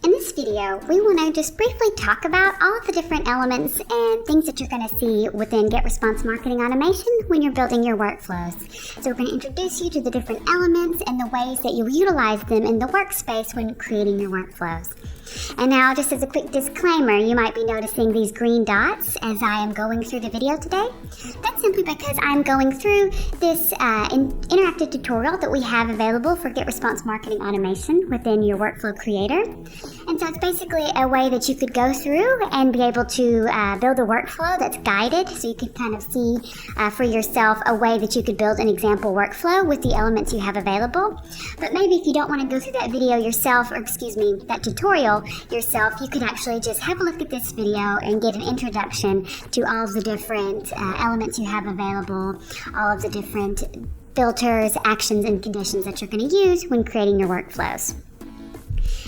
In this video, we want to just briefly talk about all of the different elements and things that you're going to see within GetResponse Marketing Automation when you're building your workflows. So we're going to introduce you to the different elements and the ways that you utilize them in the workspace when creating your workflows. And now, just as a quick disclaimer, you might be noticing these green dots as I am going through the video today. That's simply because I'm going through this interactive tutorial that we have available for GetResponse Marketing Automation within your workflow creator. And so it's basically a way that you could go through and be able to build a workflow that's guided, so you can kind of see for yourself a way that you could build an example workflow with the elements you have available. But maybe if you don't want to go through that video yourself, or that tutorial yourself, you could actually just have a look at this video and get an introduction to all of the different elements you have available, all of the different filters, actions, and conditions that you're going to use when creating your workflows.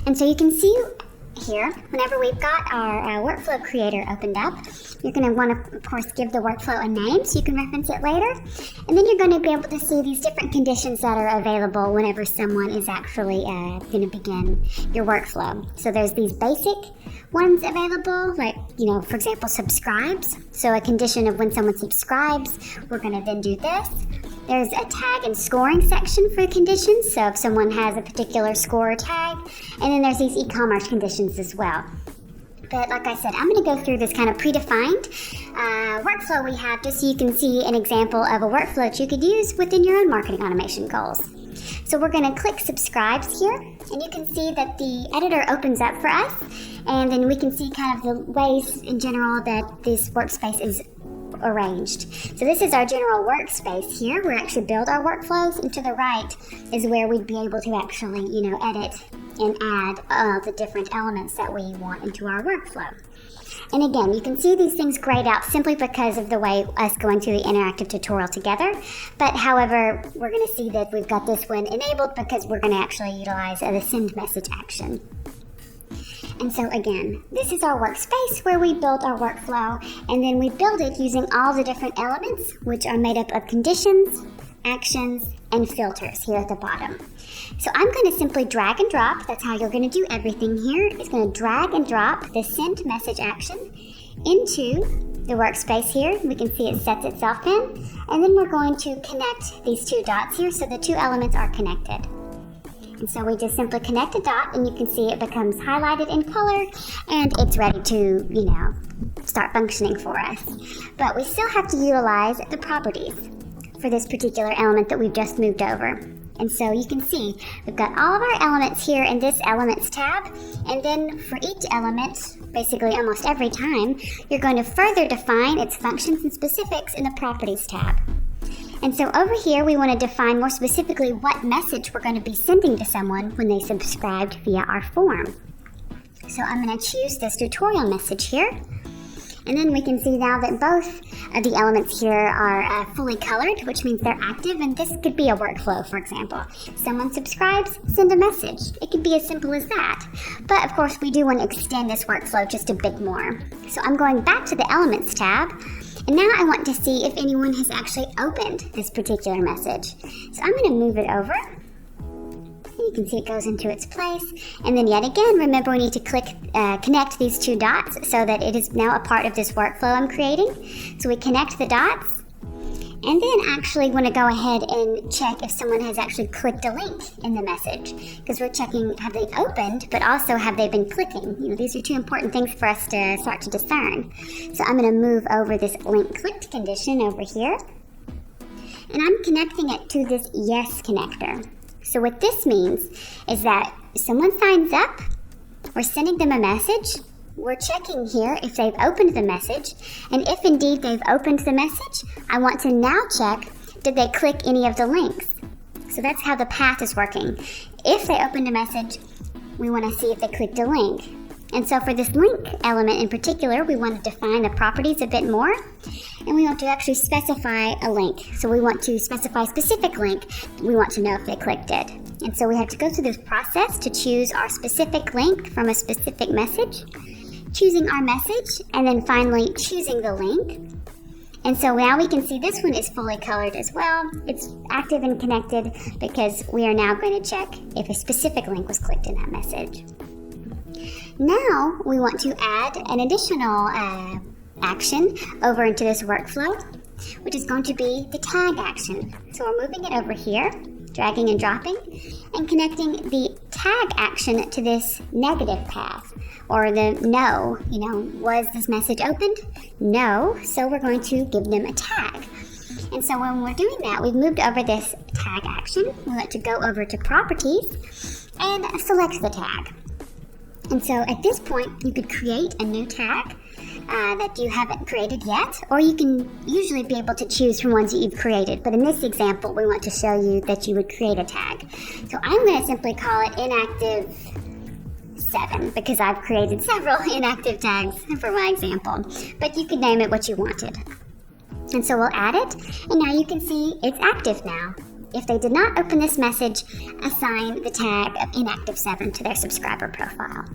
And so you can see here, whenever we've got our workflow creator opened up, you're going to want to, of course, give the workflow a name so you can reference it later. And then you're going to be able to see these different conditions that are available whenever someone is actually going to begin your workflow. So there's these basic ones available, like, for example, subscribes. So a condition of when someone subscribes, we're going to then do this. There's a tag and scoring section for conditions, so if someone has a particular score tag, and then there's these e-commerce conditions as well. But like I said, I'm going to go through this kind of predefined workflow we have just so you can see an example of a workflow that you could use within your own marketing automation goals. So we're going to click subscribes here, and you can see that the editor opens up for us, and then we can see kind of the ways in general that this workspace is arranged. So this is our general workspace here. We actually build our workflows, and to the right is where we'd be able to actually, edit and add the different elements that we want into our workflow. And again, you can see these things grayed out simply because of the way us going through the interactive tutorial together. But however, we're going to see that we've got this one enabled because we're going to actually utilize the send message action. And so again, this is our workspace where we build our workflow, and then we build it using all the different elements, which are made up of conditions, actions, and filters here at the bottom. So I'm going to simply drag and drop. That's how you're going to do everything here. It's going to drag and drop the send message action into the workspace here. We can see it sets itself in, and then we're going to connect these two dots here so the two elements are connected. And so we just simply connect a dot, and you can see it becomes highlighted in color, and it's ready to, start functioning for us. But we still have to utilize the properties for this particular element that we've just moved over. And so you can see we've got all of our elements here in this Elements tab, and then for each element, basically almost every time, you're going to further define its functions and specifics in the Properties tab. And so over here, we want to define more specifically what message we're going to be sending to someone when they subscribed via our form. So I'm going to choose this tutorial message here. And then we can see now that both of the elements here are fully colored, which means they're active. And this could be a workflow, for example. Someone subscribes, send a message. It could be as simple as that. But of course, we do want to extend this workflow just a bit more. So I'm going back to the Elements tab. And now I want to see if anyone has actually opened this particular message. So I'm going to move it over. You can see it goes into its place. And then yet again, remember we need to connect these two dots so that it is now a part of this workflow I'm creating. So we connect the dots. And then actually want to go ahead and check if someone has actually clicked a link in the message, because we're checking have they opened, but also have they been clicking. These are two important things for us to start to discern. So I'm going to move over this link clicked condition over here, and I'm connecting it to this yes connector. So what this means is that if someone signs up, we're sending them a message. We're checking here if they've opened the message, and if indeed they've opened the message, I want to now check, did they click any of the links? So that's how the path is working. If they opened a message, we want to see if they clicked a link. And so for this link element in particular, we want to define the properties a bit more, and we want to actually specify a link. So we want to specify a specific link. We want to know if they clicked it. And so we have to go through this process to choose our specific link from a specific message, choosing our message, and then finally choosing the link. And so now we can see this one is fully colored as well. It's active and connected because we are now going to check if a specific link was clicked in that message. Now we want to add an additional action over into this workflow, which is going to be the tag action. So we're moving it over here, dragging and dropping, and connecting the tag action to this negative path, or the no. Was this message opened? No, so we're going to give them a tag. And so when we're doing that, we've moved over this tag action. We want to go over to properties and select the tag. And so at this point, you could create a new tag that you haven't created yet, or you can usually be able to choose from ones that you've created. But in this example, we want to show you that you would create a tag. So I'm going to simply call it inactive 7 because I've created several inactive tags for my example. But you could name it what you wanted. And so we'll add it, and now you can see it's active now. If they did not open this message, assign the tag of inactive 7 to their subscriber profile.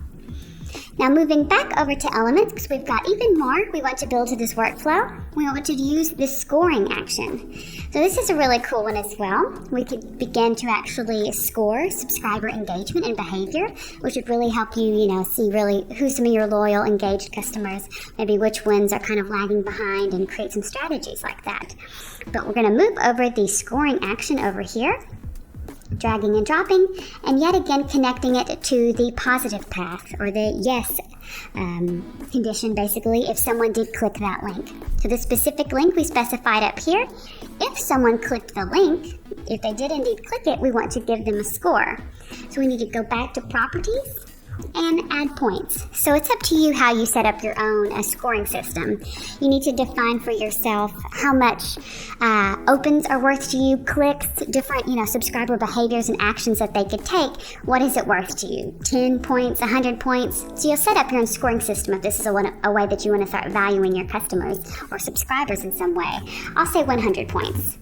Now moving back over to elements, because we've got even more we want to build to this workflow, we want to use this scoring action. So this is a really cool one as well. We could begin to actually score subscriber engagement and behavior, which would really help you, see really who's some of your loyal, engaged customers, maybe which ones are kind of lagging behind, and create some strategies like that. But we're going to move over the scoring action over here, dragging and dropping, and yet again connecting it to the positive path, or the yes condition, basically, if someone did click that link. So the specific link we specified up here, if someone clicked the link, if they did indeed click it, we want to give them a score. So we need to go back to properties and add points. So it's up to you how you set up your own scoring system. You need to define for yourself how much opens are worth to you, clicks, different subscriber behaviors and actions that they could take. What is it worth to you? 10 points, 100 points? So you'll set up your own scoring system if this is a way that you want to start valuing your customers or subscribers in some way. I'll say 100 points.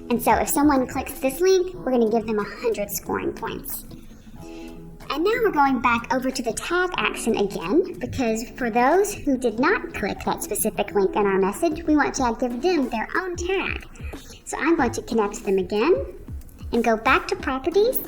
And so if someone clicks this link, we're going to give them 100 scoring points. And now we're going back over to the tag action again, because for those who did not click that specific link in our message, we want to give them their own tag. So I'm going to connect them again and go back to properties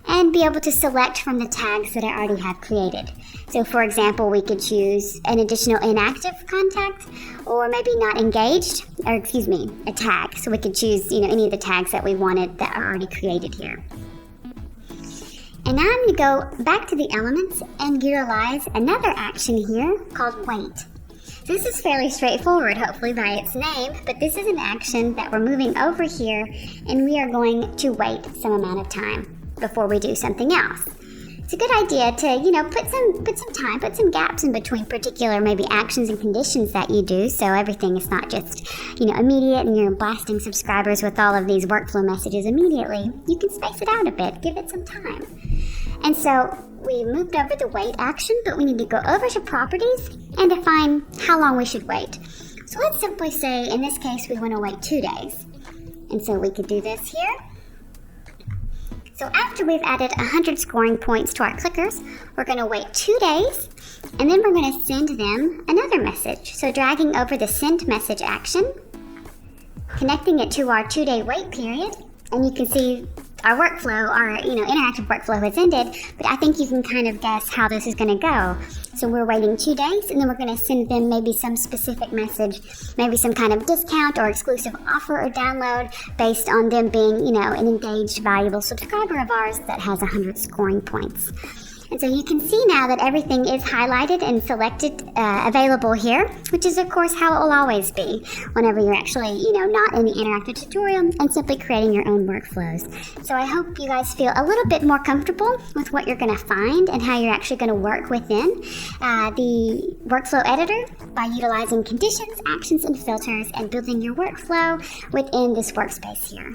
and be able to select from the tags that I already have created. So for example, we could choose an additional inactive contact, or maybe not engaged, or a tag. So we could choose any of the tags that we wanted that are already created here. And now I'm going to go back to the elements and utilize another action here called wait. This is fairly straightforward, hopefully by its name, but this is an action that we're moving over here, and we are going to wait some amount of time before we do something else. It's a good idea to, put some gaps in between particular maybe actions and conditions that you do, so everything is not just, immediate and you're blasting subscribers with all of these workflow messages immediately. You can space it out a bit, give it some time. And so we moved over the wait action, but we need to go over to properties and define how long we should wait. So let's simply say, in this case, we want to wait 2 days. And so we could do this here. So after we've added 100 scoring points to our clickers, we're going to wait 2 days, and then we're going to send them another message. So dragging over the send message action, connecting it to our 2-day wait period, and you can see our workflow, our interactive workflow has ended, but I think you can kind of guess how this is going to go. So we're waiting 2 days, and then we're going to send them maybe some specific message, maybe some kind of discount or exclusive offer or download based on them being, an engaged, valuable subscriber of ours that has 100 scoring points. And so you can see now that everything is highlighted and selected, available here, which is of course how it will always be whenever you're actually, not in the interactive tutorial and simply creating your own workflows. So I hope you guys feel a little bit more comfortable with what you're going to find and how you're actually going to work within the workflow editor by utilizing conditions, actions, and filters and building your workflow within this workspace here.